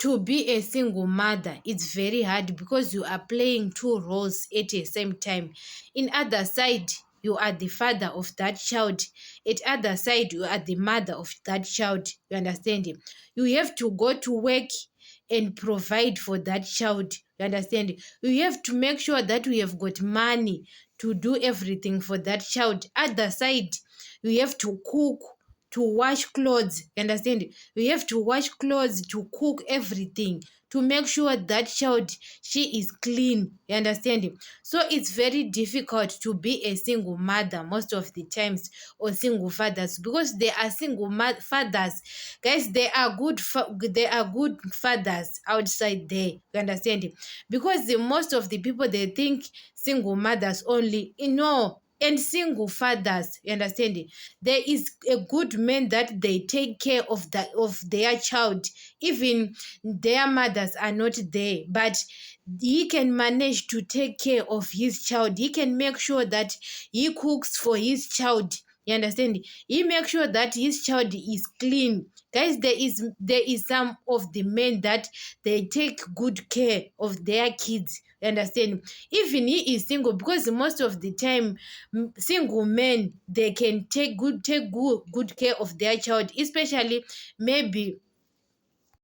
To be a single mother, it's very hard because you are playing two roles at the same time. In other side, you are the father of that child. At other side, you are the mother of that child. You understand? You have to go to work and provide for that child. You understand? You have to make sure that we have got money to do everything for that child. Other side, you have to cook, to wash clothes. You understand? You have to wash clothes, to cook everything, to make sure that child, she is clean. You understand? So it's very difficult to be a single mother most of the times, or single fathers, because they are fathers, guys. They are they are good fathers outside there. You understand? Because most of the people, they think single mothers only. No, and single fathers, you understand? There is a good man that they take care of their child, even their mothers are not there, but he can manage to take care of his child. He can make sure that he cooks for his child. You understand? He makes sure that his child is clean. Guys, there is some of the men that they take good care of their kids. You understand? Even he is single, because most of the time, single men, they can take good care of their child, especially maybe